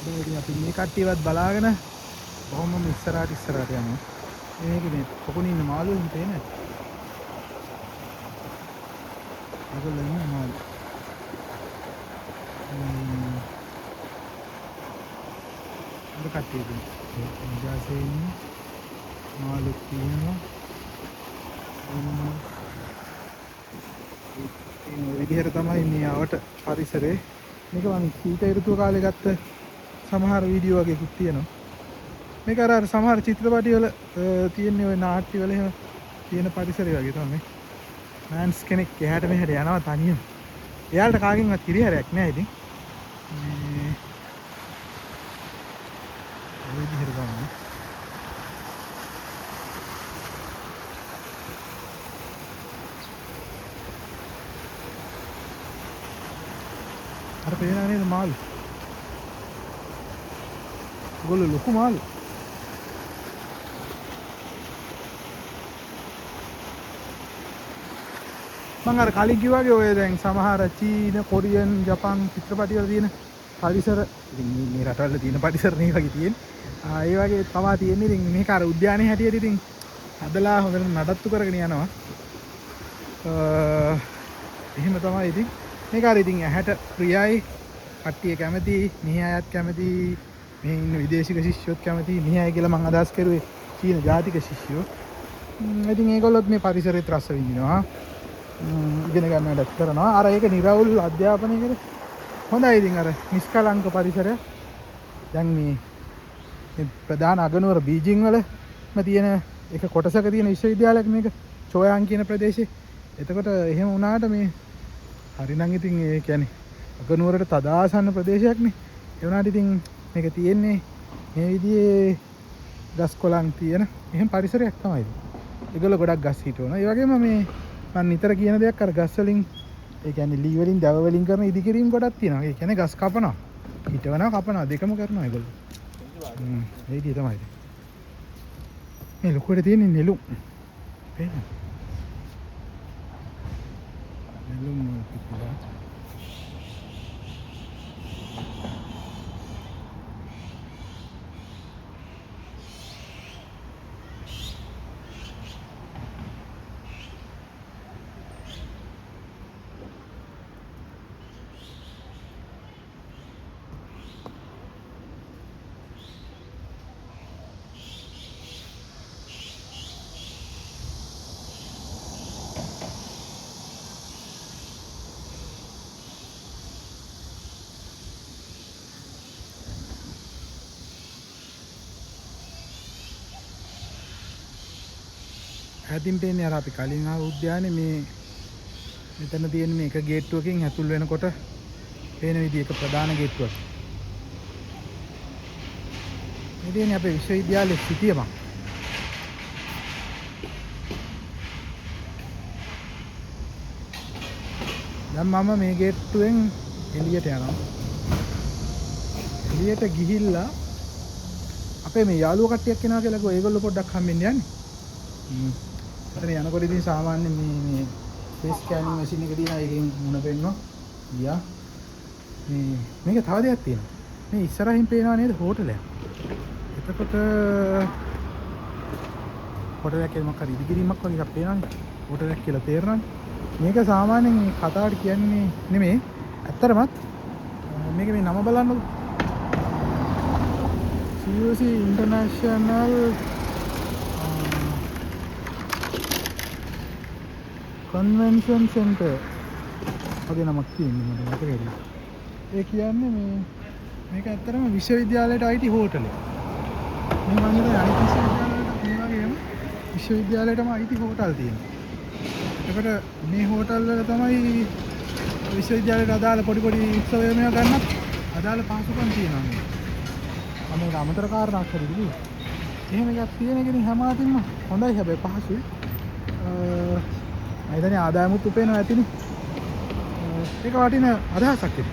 ඉතින් අපි මේ කට්ටියවත් බලාගෙන කොහොමම ඉස්සරහට යනවා. මේක මේ පොකුණේ ඉන්න මාළුවෙන් පේන්නේ නැහැ. ඒගොල්ලෝ ඉන්නේ මාළු. අර කට්ටියද ඉඳාසේ ඉන්නේ මාළු තියෙනවා. මේ විදිහට තමයි මේ ආවට පරිසරේ. මේක මම සීත ඍතුව කාලේ ගත්ත සමහර වීඩියෝ වගේකුත් තියෙනවා. මේක අර සමහර චිත්‍රපටි වල තියෙන ඔය නාට්‍ය වල එහෙම තියෙන පරිසරය වගේ තමයි. මෑන්ස් කෙනෙක් එහාට මෙහාට යනවා තනියම. එයාලට කාගෙන්වත් කිරිහැරයක් නැහැ ඉතින්. මේ විදිහට ගන්න. අර පේනා නේද මාළු? ඒගොල්ලෝ ලොකු මාළු. මම අර කලින් කිව්වා වගේ ඔය දැන් සමහර චීන, කොරියන්, ජපාන් චිත්‍රපටි වල තියෙන පරිසර ඉතින් මේ රටවල තියෙන පරිසර නේ වගේ තියෙන්නේ. ඒ වගේ තමයි තියෙන්නේ. ඉතින් මේක අර උද්‍යානයේ හැටියට ඉතින් හදලා හොඳට නඩත්තු කරගෙන යනවා. එහෙම තමයි ඉතින්. මේක අර ඉතින් ඇහැට ප්‍රියයි. කට්ටිය කැමති, මෙහි අයත් කැමති, මෙහි ඉන්න විදේශික ශිෂ්‍යයොත් කැමති. මෙහි අය කියලා මම අදහස් කරුවේ චීන ජාතික ශිෂ්‍යයෝ. ඉතින් ඒගොල්ලොත් මේ පරිසරෙත් රස විඳිනවා. ඉගෙන ගන්නට කරනවා. අර ඒක නිරවුල් අධ්‍යාපනයකට හොඳයි. ඉතින් අර නිෂ්කලංක පරිසරය. දැන් මේ ප්‍රධාන අගනුවර බීජිං වලම තියෙන එක කොටසක තියෙන විශ්වවිද්‍යාලයක් මේක චෝයාන් කියන ප්‍රදේශේ. එතකොට එහෙම වුණාට මේ හරිනම් ඉතින් ඒ කියන්නේ අගනුවරට තදාසන්න ප්‍රදේශයක්නේ. ඒ වුණාට ඉතින් මේක තියෙන්නේ මේ විදිහේ ගස් කොළන් තියෙන එහෙම පරිසරයක් තමයි. ඒගොල්ලෝ ගොඩක් ගස් හිටවනවා. ඒ වගේම මේ මම නිතර කියන දෙයක් අර ගස් වලින් ඒ කියන්නේ ලී වලින් දව වලින් කරන ඉදිකිරීම් ගොඩක් තියෙනවා. ඒ කියන්නේ ගස් කපනවා, හිටවනවා, කපනවා දෙකම කරනවා ඒගොල්ලෝ. ඒ විදිහ තමයි. මේ ලොකුවට තියෙන නෙළුම්. පේනවද? නෙළුම් පිටිලා. ඈතින් පේන්නේ අර අපි කලින් ආව උද්‍යානයේ මේ මෙතන තියෙන මේක ගේට්ටුවකින් ඇතුල් වෙනකොට පේන විදිහ එක ප්‍රධාන ගේට්ටුවක්. මේ තියෙන්නේ අපේ විශ්වවිද්‍යාලයේ සිටිය බං. දැන් මම මේ ගේට්ටුවෙන් එළියට යනවා. එළියට ගිහිල්ලා අපේ මේ යාළුවෝ කට්ටියක් එනවා කියලා කිව්වා. ඒගොල්ලෝ පොඩ්ඩක් හම්බෙන්න යන්නේ. එතන යනකොට ඉතින් සාමාන්‍ය මේ ෆේස් ස්කෑනින් මැෂින් එක තියෙනවා. ඒකෙන් මුණ පෙන්නවා. ගියා. මේක තව දෙයක් තියෙනවා. මේ ඉස්සරහින් පේනවා නේද හෝටලයක්. එතකොට හෝටලයක් කියලා මොකක්ද ඉදිකිරීමක් වගේ එකක් පේනවනේ. හෝටලයක් කියලා තේරෙනවනේ. මේක සාමාන්‍යයෙන් කතාවට කියන්නේ නෙමෙයි. ඇත්තටමත් මේක මේ නම බලන්නකො. CUC International Convention Center වගේ නමක් තියෙනවා මට මතක හරියට. ඒ කියන්නේ මේක ඇත්තටම විශ්වවිද්‍යාලයට අයිති හෝටලයක්. මේ මම හිතන්නේ අනිත් විශ්වවිද්‍යාලවලට මේ වගේම විශ්වවිද්‍යාලයටම අයිති හෝටල් තියෙනවා. ඒකට මේ හෝටල් වල තමයි විශ්වවිද්‍යාලයට අදාළ පොඩි උත්සවය මේවා ගන්නත් අදාළ පහසුකම් තියෙනවා මේ. මම ඒක අමතර කාරණාවක් හරි කිව්වේ. එහෙම එකක් තියෙන එකනේ හැම අතින්ම හොඳයි හැබැයි පහසුයි. මම හිතන්නේ ආදායමුත් උපයනවා ඇතිනේ. ඒක වටින අදහසක් ඒක.